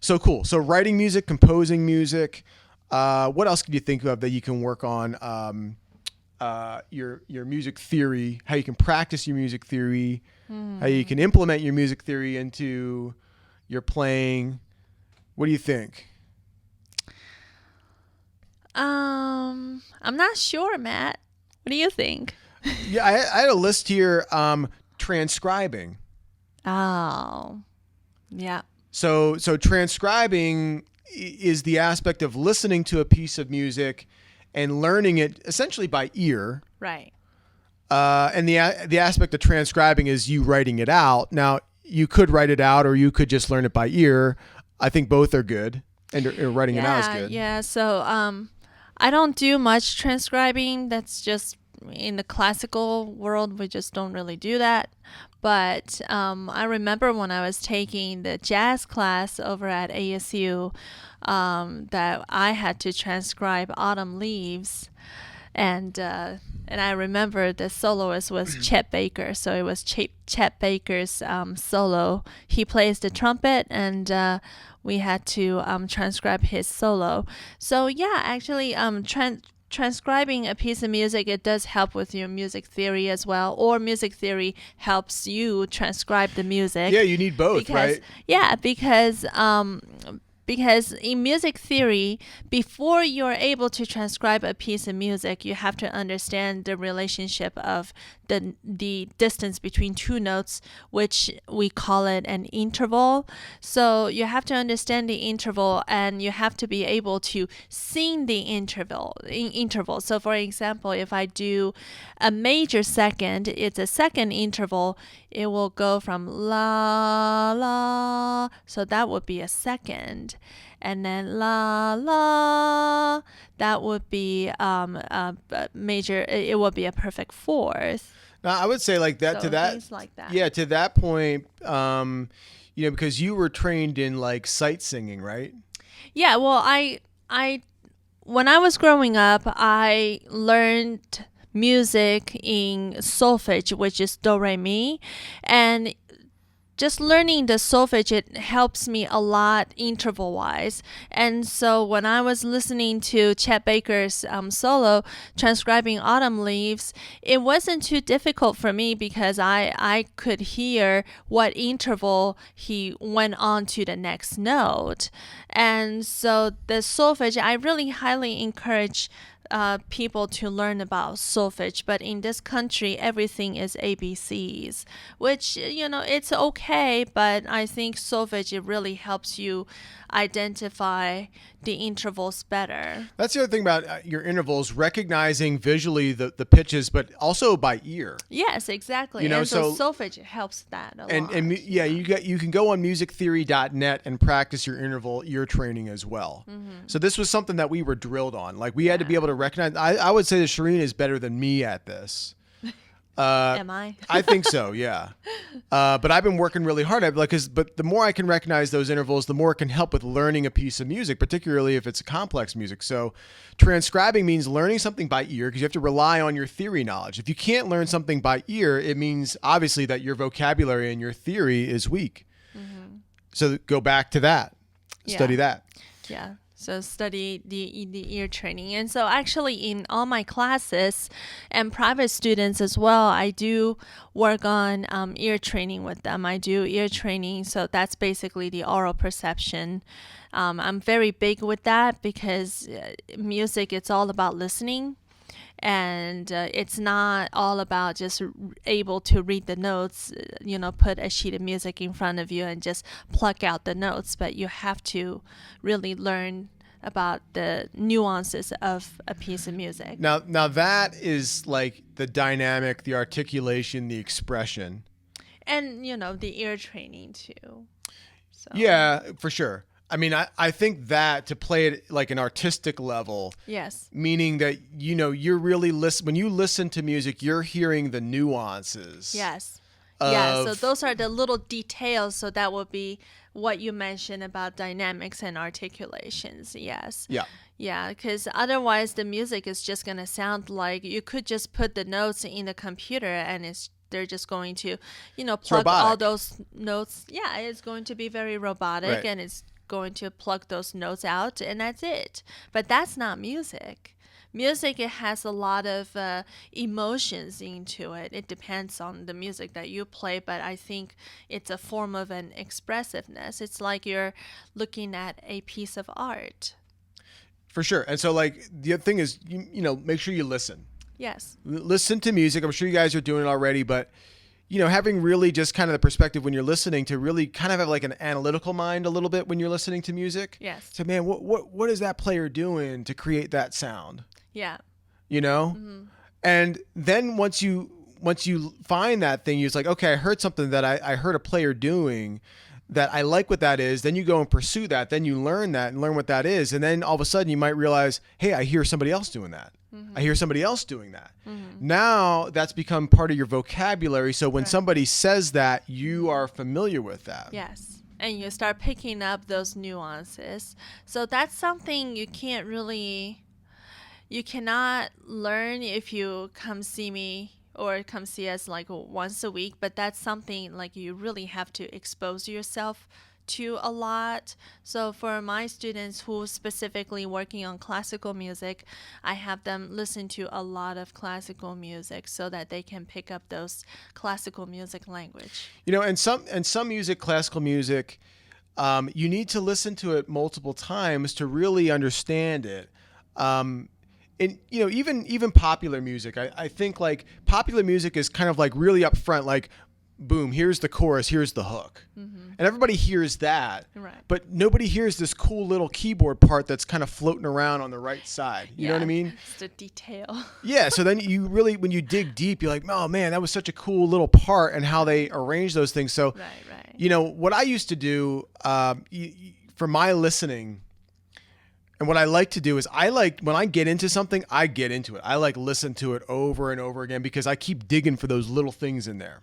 So cool. So writing music, composing music. What else could you think of that you can work on? Your music theory, how you can practice your music theory, how you can implement your music theory into your playing. What do you think? I'm not sure, Matt. What do you think? Yeah, I had a list here. Transcribing. Oh, yeah. So transcribing is the aspect of listening to a piece of music and learning it essentially by ear. Right. And the aspect of transcribing is you writing it out. Now, you could write it out or you could just learn it by ear. I think both are good, and writing it out is good. Yeah. So I don't do much transcribing. That's just in the classical world. We just don't really do that. But I remember when I was taking the jazz class over at ASU that I had to transcribe Autumn Leaves. And I remember the soloist was Chet Baker, so it was Chet Baker's solo. He plays the trumpet, and we had to transcribe his solo. So yeah, actually, transcribing a piece of music, it does help with your music theory as well, or music theory helps you transcribe the music. Yeah, you need both, right? Yeah, because in music theory, before you're able to transcribe a piece of music, you have to understand the relationship of the distance between two notes, which we call it an interval. So you have to understand the interval, and you have to be able to sing the interval. So for example, if I do a major second, it's a second interval. It will go from la la, so that would be a second, and then la la, that would be a major. It would be a perfect fourth. Now, I would say like that, So to that. things like that. Yeah, to that point, because you were trained in like sight singing, right? Yeah. Well, when I was growing up, I learned music in solfege, which is do re mi, and just learning the solfege, it helps me a lot interval wise. And so when I was listening to Chet Baker's solo transcribing Autumn Leaves, it wasn't too difficult for me because I could hear what interval he went on to the next note. And so the solfege, I really highly encourage people to learn about solfege, but in this country everything is ABCs, which it's okay, but I think solfege, it really helps you identify the intervals better. That's the other thing about your intervals, recognizing visually the pitches, but also by ear. Yes, exactly. And so solfege helps that a lot. And yeah, you can go on musictheory.net and practice your interval ear training as well. So this was something that we were drilled on. Like we had to be able to recognize. I would say that Shireen is better than me at this. Am I? I think so, yeah. But I've been working really hard at it, but the more I can recognize those intervals, the more it can help with learning a piece of music, particularly if it's complex music. So transcribing means learning something by ear because you have to rely on your theory knowledge. If you can't learn something by ear, it means obviously that your vocabulary and your theory is weak. So go back to that. Study that. Yeah. So study the ear training. And so actually in all my classes and private students as well, I do work on ear training with them. I do ear training. So that's basically the oral perception. I'm very big with that because music, it's all about listening. And it's not all about just able to read the notes, put a sheet of music in front of you and just pluck out the notes, but you have to really learn about the nuances of a piece of music. Now that is like the dynamic, the articulation, the expression. And, the ear training too. So. Yeah, for sure. I mean, I think that to play it like an artistic level, yes, meaning that, you're really when you listen to music, you're hearing the nuances. Yes. Yeah, so those are the little details. So that would be what you mentioned about dynamics and articulations. Yes. Yeah. Yeah, because otherwise the music is just going to sound like you could just put the notes in the computer and they're just going to, plug all those notes. Yeah, it's going to be very robotic, right. And it's going to pluck those notes out, and that's it. But that's not music. Music, it has a lot of emotions into it. It depends on the music that you play, but I think it's a form of an expressiveness. It's like you're looking at a piece of art. For sure. And so like the other thing is, make sure you listen. Yes. Listen to music. I'm sure you guys are doing it already, but having really just kind of the perspective when you're listening to really kind of have like an analytical mind a little bit when you're listening to music. Yes. So man, what is that player doing to create that sound? Yeah. And then once you find that thing, you're just like, okay, I heard something that I heard a player doing that I like what that is. Then you go and pursue that. Then you learn that and learn what that is. And then all of a sudden you might realize, hey, I hear somebody else doing that. I hear somebody else doing that. Now that's become part of your vocabulary. So when somebody says that, you are familiar with that. Yes. And you start picking up those nuances. So that's something you cannot learn if you come see me or come see us like once a week, but that's something like you really have to expose yourself to a lot. So for my students who specifically working on classical music, I have them listen to a lot of classical music so that they can pick up those classical music language. And some music, classical music, you need to listen to it multiple times to really understand it. And even popular music, I think like popular music is kind of like really upfront, like boom, here's the chorus, here's the hook. And everybody hears that. Right. But nobody hears this cool little keyboard part that's kind of floating around on the right side. You know what I mean? It's the detail. Yeah. So then you really, when you dig deep, you're like, oh man, that was such a cool little part and how they arrange those things. So, what I used to do for my listening, and what I like to do is when I get into something, I get into it. I listen to it over and over again because I keep digging for those little things in there.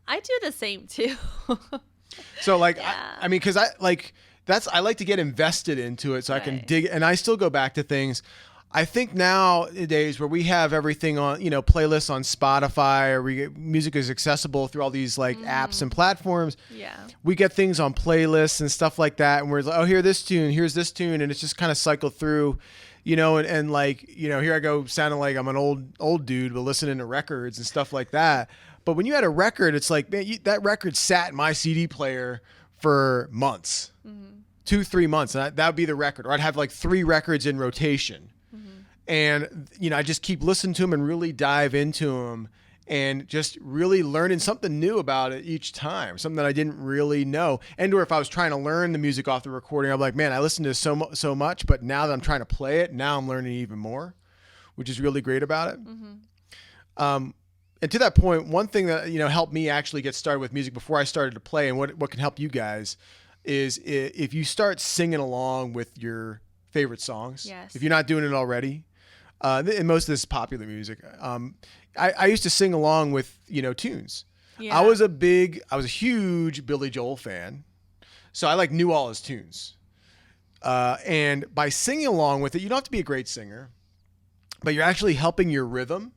I do the same too. So because I like to get invested into it so I can dig, and I still go back to things. I think nowadays where we have everything on, playlists on Spotify, or music is accessible through all these like apps and platforms. Yeah. We get things on playlists and stuff like that. And we're like, oh, here's this tune. And it's just kind of cycled through, and here I go sounding like I'm an old dude, but listening to records and stuff like that. But when you had a record, it's like, man, that record sat in my CD player for months, 2-3 months. And that would be the record. Or I'd have like 3 records in rotation. And, I just keep listening to them and really dive into them and just really learning something new about it each time, something that I didn't really know. And or if I was trying to learn the music off the recording, I'm like, man, I listened to so much, but now that I'm trying to play it, now I'm learning even more, which is really great about it. And to that point, one thing that, helped me actually get started with music before I started to play, and what can help you guys is if you start singing along with your favorite songs, if you're not doing it already, and most of this is popular music. I used to sing along with, tunes. Yeah. I was a huge Billy Joel fan. So I knew all his tunes. And by singing along with it, you don't have to be a great singer, but you're actually helping your rhythm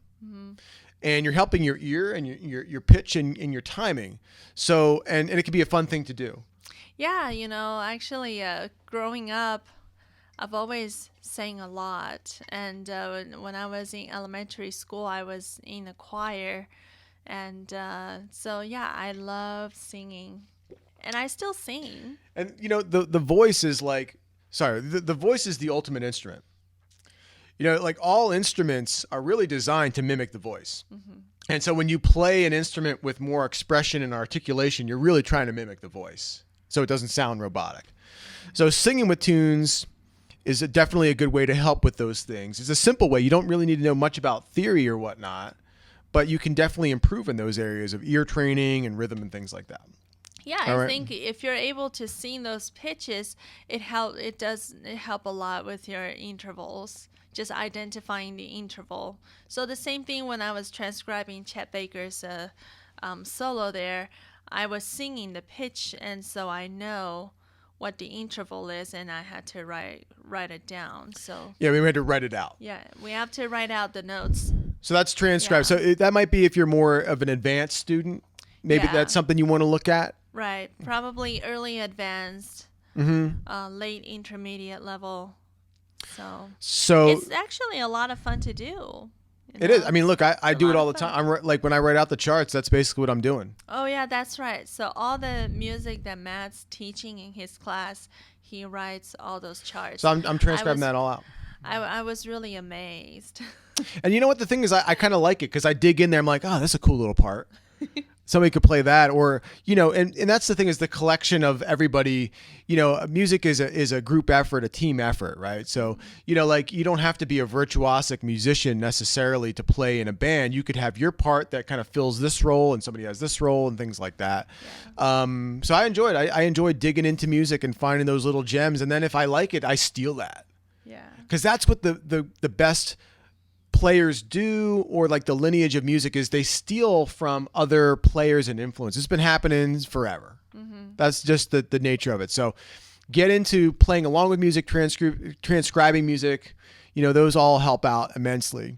and you're helping your ear and your pitch and your timing. So, and it can be a fun thing to do. Yeah. Actually, growing up, I've always sang a lot, and when I was in elementary school, I was in a choir, and so yeah, I love singing, and I still sing. And the voice is the voice is the ultimate instrument. All instruments are really designed to mimic the voice, and so when you play an instrument with more expression and articulation, you're really trying to mimic the voice, so it doesn't sound robotic. So singing with tunes is definitely a good way to help with those things. It's a simple way. You don't really need to know much about theory or whatnot, but you can definitely improve in those areas of ear training and rhythm and things like that. Yeah, I think if you're able to sing those pitches, it does help a lot with your intervals, just identifying the interval. So the same thing when I was transcribing Chet Baker's solo there, I was singing the pitch, and so I know what the interval is, and I had to write it down. So yeah, we had to write it out. Yeah, we have to write out the notes. So that's transcribed. Yeah. So that might be if you're more of an advanced student. Maybe that's something you want to look at. Right, probably early advanced. late intermediate level. So It's actually a lot of fun to do. it is. I mean, look, I It's a do it lot all of the fun. time. Like when I write out the charts, that's basically what I'm doing. Oh yeah, that's right. So all the music that Matt's teaching in his class, he writes all those charts. So I'm transcribing that all out. I was really amazed. And you know what? The thing is, I kind of like it because I dig in there. I'm like, oh, that's a cool little part. Somebody could play that, or and that's the thing is the collection of everybody. Music is a group effort, a team effort, right? So like you don't have to be a virtuosic musician necessarily to play in a band. You could have your part that kind of fills this role, and somebody has this role, and things like that. Yeah. So I enjoyed. I enjoyed digging into music and finding those little gems, and then if I like it, I steal that. Yeah. Because that's what the best players do, or like the lineage of music is they steal from other players and influence. It's been happening forever. That's just the nature of it. So get into playing along with music, transcribing music. Those all help out immensely.